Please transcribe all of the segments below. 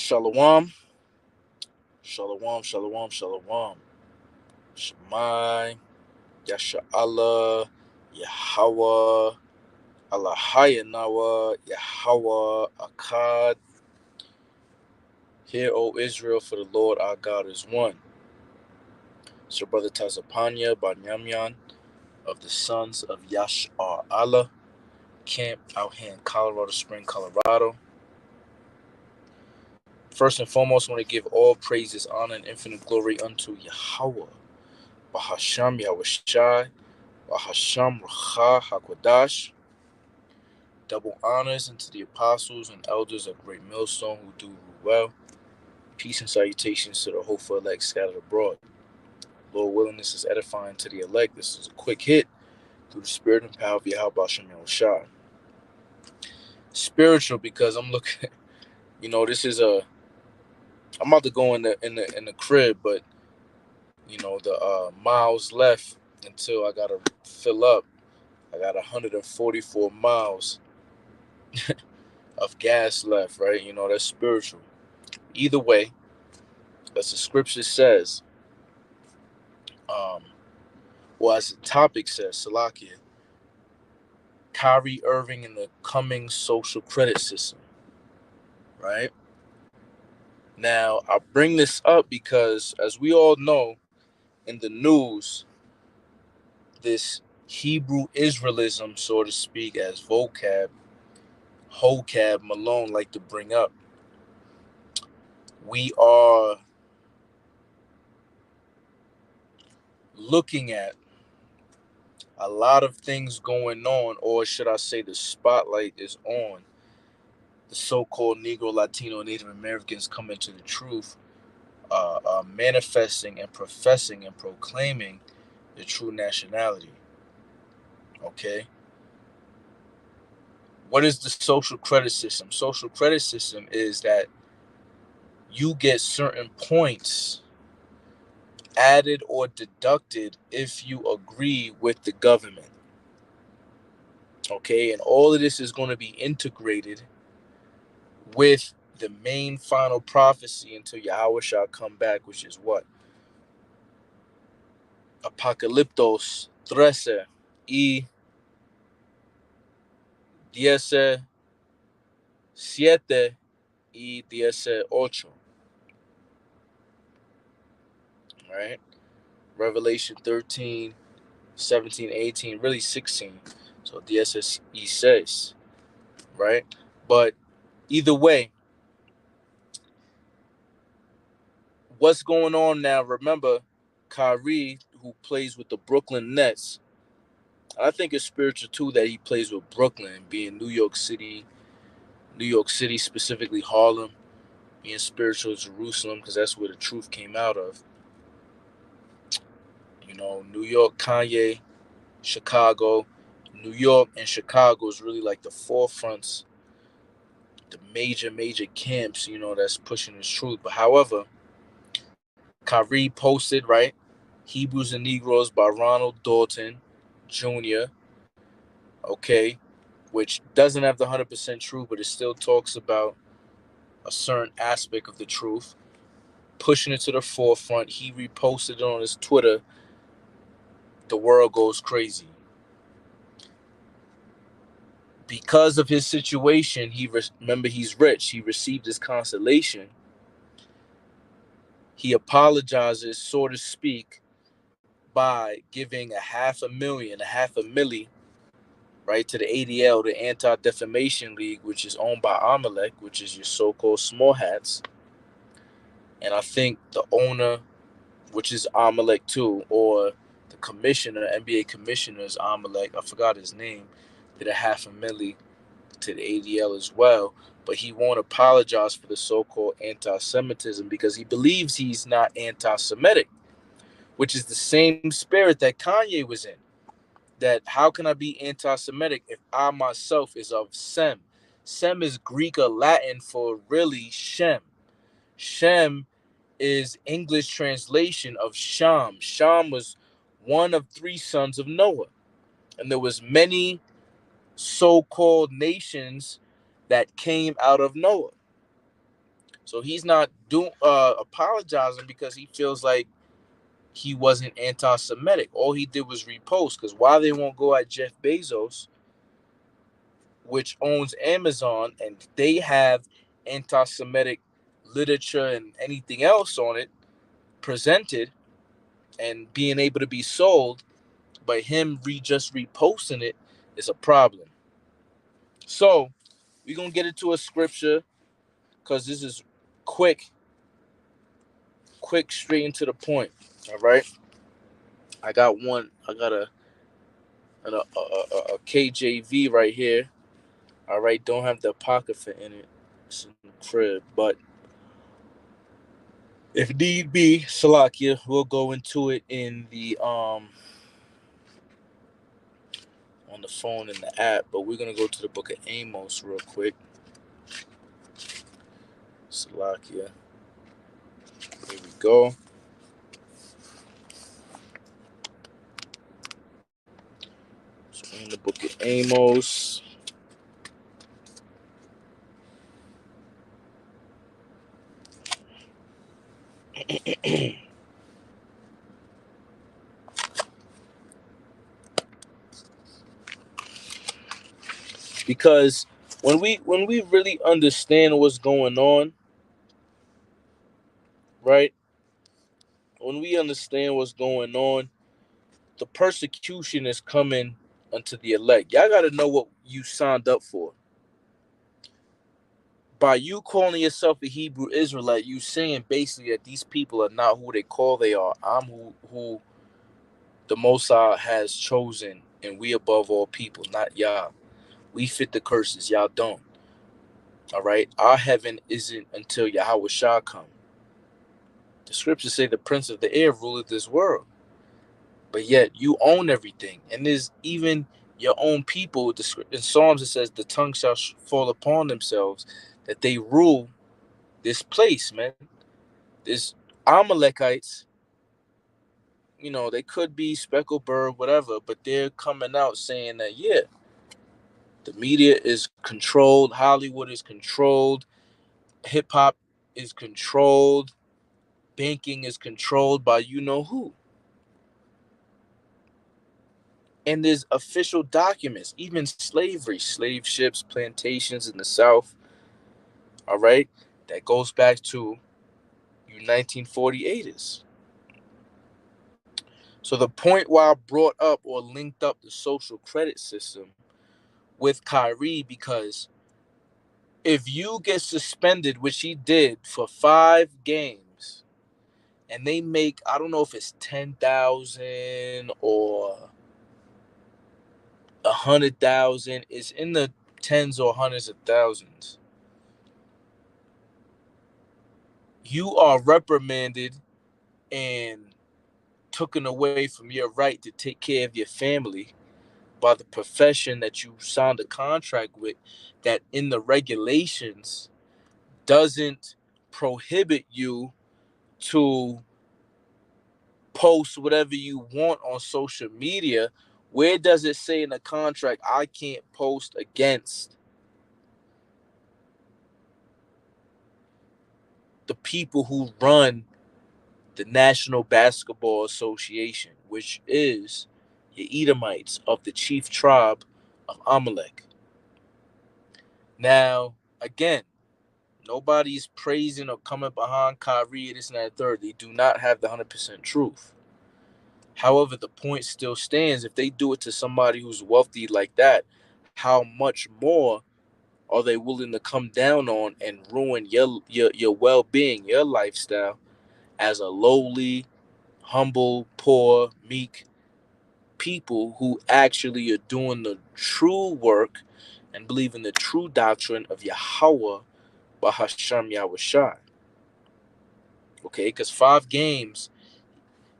Shalom, shalom, shalom, shalom. Shemai, Yasha Allah, Yahweh, Allahayanawa, Yahweh, Akkad. Hear, O Israel, for the Lord our God is one. It's your brother Tazapanya Banyamyan of the Sons of Yashar Allah, camp out here in Colorado Spring, Colorado. First and foremost, I want to give all praises, honor, and infinite glory unto Yahweh, Bahasham Yahushai, Bahasham Racha HaKodash. Double honors unto the apostles and elders of Great Millstone who do well. Peace and salutations to the hopeful elect scattered abroad. Lord willing, this is edifying to the elect. This is a quick hit through the spirit and power of Yahweh Hashem Yahushai. Spiritual, because I'm looking, this is I'm about to go in the crib, but the miles left until I gotta fill up. I got 144 miles of gas left, right? That's spiritual. Either way, as the scripture says, as the topic says, Salakia, Kyrie, Irving, and the coming social credit system, right? Now, I bring this up because, as we all know, in the news, this Hebrew Israelism, so to speak, as Hocab, Malone like to bring up, we are looking at a lot of things going on, or should I say the spotlight is on the so-called Negro, Latino, Native Americans coming to the truth, manifesting and professing and proclaiming the true nationality. Okay? What is the social credit system? Social credit system is that you get certain points added or deducted if you agree with the government. Okay? And all of this is going to be integrated with the main final prophecy until Yahweh shall come back, which is what? Apocalyptos 13 y 17 y 18. Right? Revelation 13, 17, 18, really 16. So 16, right? But either way, what's going on now? Remember, Kyrie, who plays with the Brooklyn Nets, I think it's spiritual too that he plays with Brooklyn, being New York City, specifically Harlem, being spiritual Jerusalem, because that's where the truth came out of. New York, Kanye, Chicago. New York and Chicago is really like the forefronts, the major camps, that's pushing this truth. But however, Kyrie posted, right, Hebrews and Negroes by Ronald Dalton Jr., okay, which doesn't have the 100% truth, but it still talks about a certain aspect of the truth, pushing it to the forefront. He reposted it on his Twitter. The world goes crazy. Because of his situation, remember he's rich. He received his consolation. He apologizes, so to speak, by giving a half a milli, right, to the ADL, the Anti-Defamation League, which is owned by Amalek, which is your so-called small hats. And I think the owner, which is Amalek too, or the commissioner, NBA commissioner is Amalek, I forgot his name, did a half a milli to the ADL as well. But he won't apologize for the so-called anti-Semitism because he believes he's not anti-Semitic, which is the same spirit that Kanye was in. That how can I be anti-Semitic if I myself is of Sem? Sem is Greek or Latin for really Shem. Shem is English translation of Sham. Sham was one of three sons of Noah. And there was many so-called nations that came out of Noah. So he's not apologizing because he feels like he wasn't anti-Semitic. All he did was repost. Because why they won't go at Jeff Bezos, which owns Amazon, and they have anti-Semitic literature and anything else on it presented and being able to be sold, but him just reposting it is a problem. So we're gonna get into a scripture because this is quick, straight into the point. All right, I got one. I got a KJV right here. All right, don't have the apocrypha in it. It's in the crib, but if need be, Salakia, we'll go into it in the on the phone in the app. But we're gonna go to the book of Amos real quick. Salakia. Here we go. So in the book of Amos. Because when we really understand what's going on, right? When we understand what's going on, the persecution is coming unto the elect. Y'all got to know what you signed up for. By you calling yourself a Hebrew Israelite, you saying basically that these people are not who they call they are. I'm who the Most High has chosen, and we above all people, not y'all. We fit the curses, y'all don't. All right, our heaven isn't until Yahweh Shah come. The scriptures say the prince of the air ruleth this world, but yet you own everything, and there's even your own people. In Psalms it says the tongue shall fall upon themselves, that they rule this place, man. There's Amalekites, they could be speckled bird, whatever, but they're coming out saying that, yeah, the media is controlled, Hollywood is controlled, hip hop is controlled, banking is controlled by you know who. And there's official documents, even slavery, slave ships, plantations in the South, all right, that goes back to you 1948ers. So the point why I brought up or linked up the social credit system with Kyrie, because if you get suspended, which he did for 5 games, and they make, I don't know if it's 10,000 or 100,000, it's in the tens or hundreds of thousands. You are reprimanded and taken away from your right to take care of your family by the profession that you signed a contract with, that in the regulations doesn't prohibit you to post whatever you want on social media. Where does it say in the contract I can't post against the people who run the National Basketball Association, which is the Edomites of the chief tribe of Amalek? Now, again, nobody's praising or coming behind Kyrie, this and that third. They do not have the 100% truth. However, the point still stands. If they do it to somebody who's wealthy like that, how much more are they willing to come down on and ruin your well-being, your lifestyle as a lowly, humble, poor, meek people who actually are doing the true work and believe in the true doctrine of Yahweh Bahasham Yahushai. Okay, because 5 games,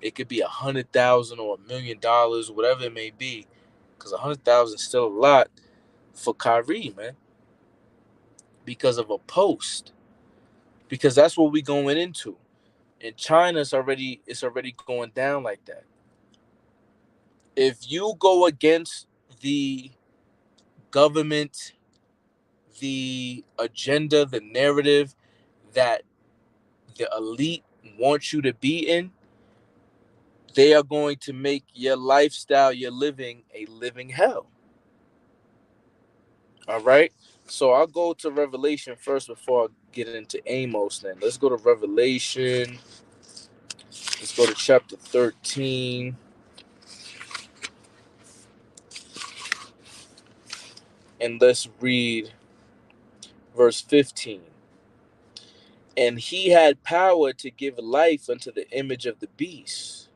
it could be 100,000 or $1,000,000, whatever it may be. Because 100,000 is still a lot for Kyrie, man. Because of a post. Because that's what we're going into. In China, it's already going down like that. If you go against the government, the agenda, the narrative, that the elite want you to be in, they are going to make your lifestyle, your living, a living hell. All right. So I'll go to Revelation first before I get into Amos. Then let's go to Revelation. Let's go to chapter 13, and let's read verse 15. And he had power to give life unto the image of the beast,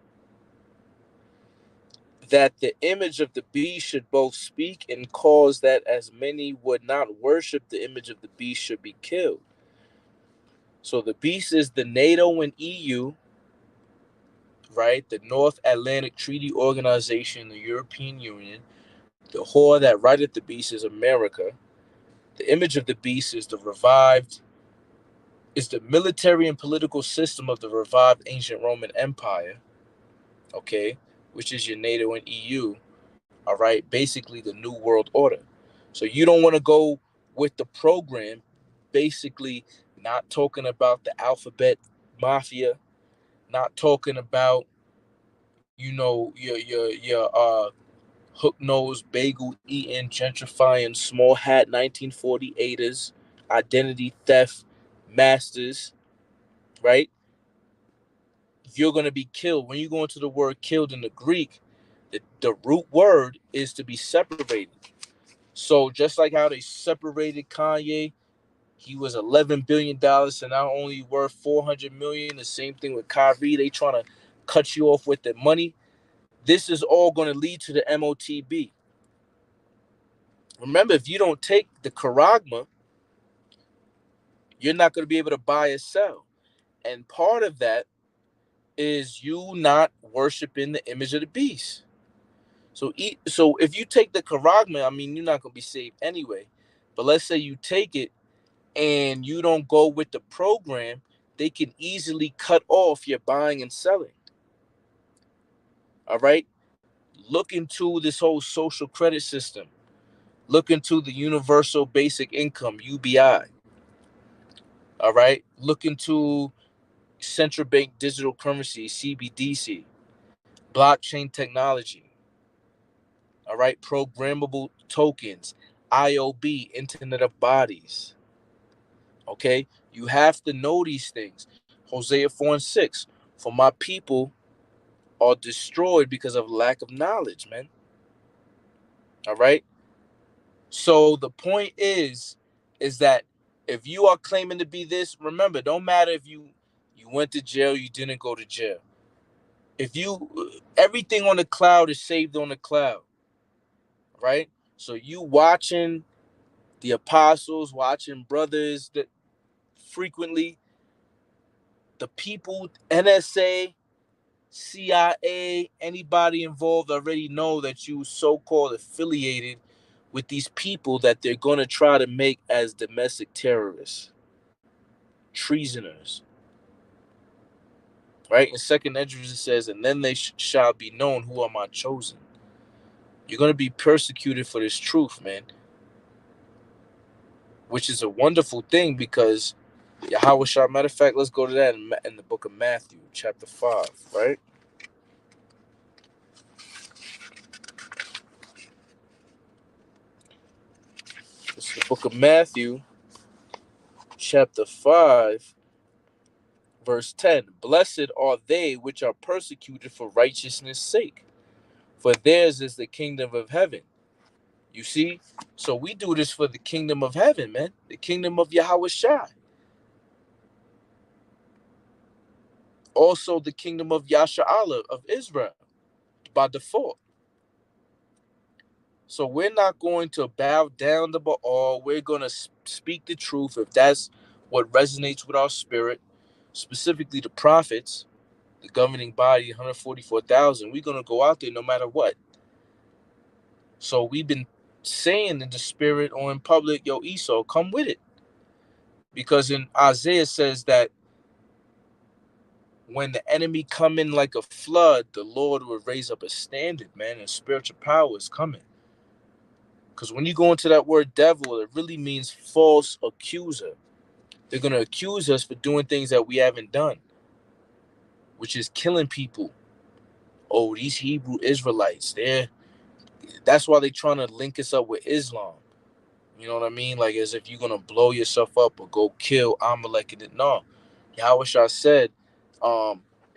that the image of the beast should both speak and cause that as many would not worship the image of the beast should be killed. So the beast is the NATO and EU, right? The North Atlantic Treaty Organization, the European Union. The whore that rideth the beast is America. The image of the beast is the military and political system of the revived ancient Roman Empire, okay, which is your NATO and EU, all right, basically the New World Order. So you don't want to go with the program, basically not talking about the alphabet mafia, not talking about, your hook nose bagel eating gentrifying small hat 1948ers, identity theft masters, right? You're going to be killed. When you go into the word killed in the Greek, the root word is to be separated. So just like how they separated Kanye, he was $11 billion and now only worth 400 million. The same thing with Kyrie. They trying to cut you off with the money. This is all going to lead to the MOTB. Remember, if you don't take the charagma, you're not going to be able to buy or sell. And part of that is you not worshiping the image of the beast. So if you take the charagma, I mean, you're not going to be saved anyway. But let's say you take it and you don't go with the program, they can easily cut off your buying and selling. All right? Look into this whole social credit system. Look into the universal basic income, UBI. All right? Look into central bank digital currency, CBDC, blockchain technology. All right? Programmable tokens, IOB, Internet of Bodies. Okay? You have to know these things. Hosea 4:6. For my people are destroyed because of lack of knowledge, man. All right. So the point is that if you are claiming to be this, remember, don't matter if you went to jail, you didn't go to jail. If you everything on the cloud is saved on the cloud, right? So you watching the apostles, watching brothers that frequently, the people, NSA, CIA, anybody involved already know that you so-called affiliated with these people that they're going to try to make as domestic terrorists, treasoners, right? In second Esdras it says, and then they shall be known who are my chosen. You're going to be persecuted for this truth, man, which is a wonderful thing because Yahweh Shah, matter of fact, let's go to that in the book of Matthew, chapter 5, right? It's the book of Matthew, chapter 5, verse 10. Blessed are they which are persecuted for righteousness' sake, for theirs is the kingdom of heaven. You see? So we do this for the kingdom of heaven, man. The kingdom of Yahweh Shai. Also the kingdom of Yasha'Allah of Israel by default. So we're not going to bow down to Baal. We're going to speak the truth if that's what resonates with our spirit, specifically the prophets, the governing body, 144,000. We're going to go out there no matter what. So we've been saying in the spirit or in public, yo, Esau, come with it. Because in Isaiah says that when the enemy come in like a flood, the Lord will raise up a standard, man, and spiritual power is coming. Because when you go into that word devil, it really means false accuser. They're gonna accuse us for doing things that we haven't done, which is killing people. Oh, these Hebrew Israelites, that's why they're trying to link us up with Islam. You know what I mean? Like as if you're gonna blow yourself up or go kill Amalek. And no, Yahweh Shah said,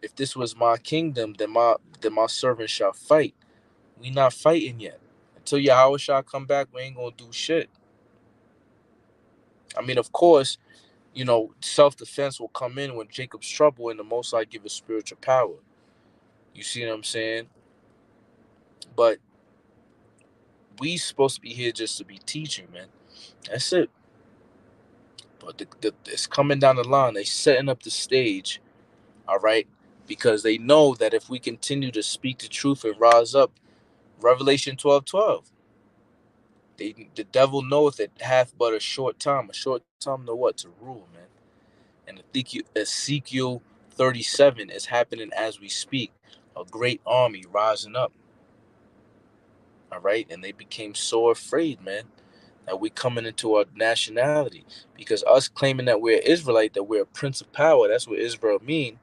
if this was my kingdom, then my servant shall fight. We not fighting yet. Until Yahweh Shah come back, we ain't gonna do shit. I mean, of course, self-defense will come in when Jacob's trouble and the Most High give us spiritual power. You see what I'm saying? But we supposed to be here just to be teaching, man. That's it. But it's coming down the line. They setting up the stage, all right? Because they know that if we continue to speak the truth and rise up, Revelation 12:12, the devil knoweth it hath but a short time to what? To rule, man. And Ezekiel 37 is happening as we speak. A great army rising up, all right? And they became so afraid, man, that we coming into our nationality. Because us claiming that we're Israelite, that we're a prince of power, that's what Israel means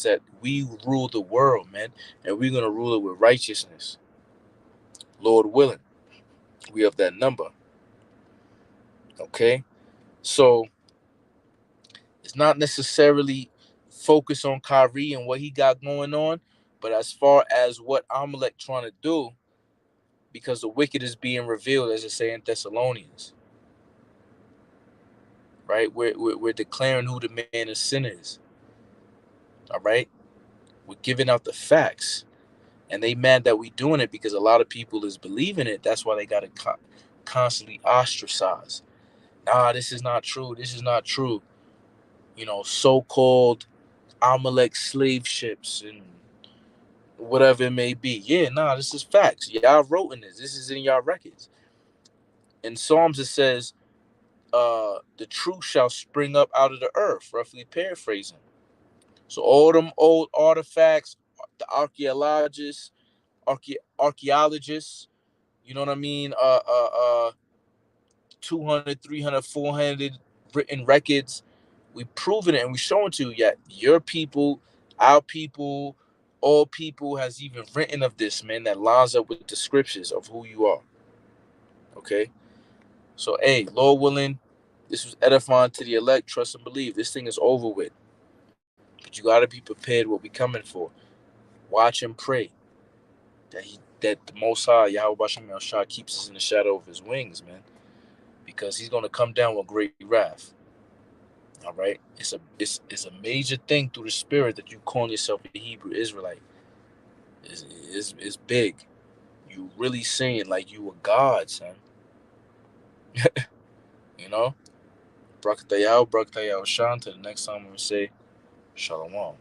that we rule the world, man. And we're going to rule it with righteousness. Lord willing, we have that number. Okay? So it's not necessarily focus on Kyrie and what he got going on, but as far as what Amalek trying to do, because the wicked is being revealed, as it say in Thessalonians, right? We're declaring who the man of sin is, all right? We're giving out the facts, and they mad that we doing it because a lot of people is believing it. That's why they got to constantly ostracize. Nah, this is not true. This is not true. So-called Amalek slave ships and whatever it may be. Yeah, nah, this is facts. Y'all wrote in this. This is in y'all records. In Psalms, it says, the truth shall spring up out of the earth, roughly paraphrasing. So all them old artifacts, the archaeologists, you know what I mean? 200, 300, 400 written records. We proven it and we showing to you yet your people, our people, all people has even written of this, man, that lines up with the scriptures of who you are. Okay? So, hey, Lord willing, this was edifying to the elect. Trust and believe. This thing is over with. But you got to be prepared what we coming for. Watch and pray that the Most High, Yahweh Bashem Shah, keeps us in the shadow of his wings, man. Because he's going to come down with great wrath. All right? It's a major thing through the spirit that you calling yourself a Hebrew Israelite. It's big. You really saying like you a God, son. You know? Brakatayahu, Brakatayahu Shan. Till the next time we say Shalom.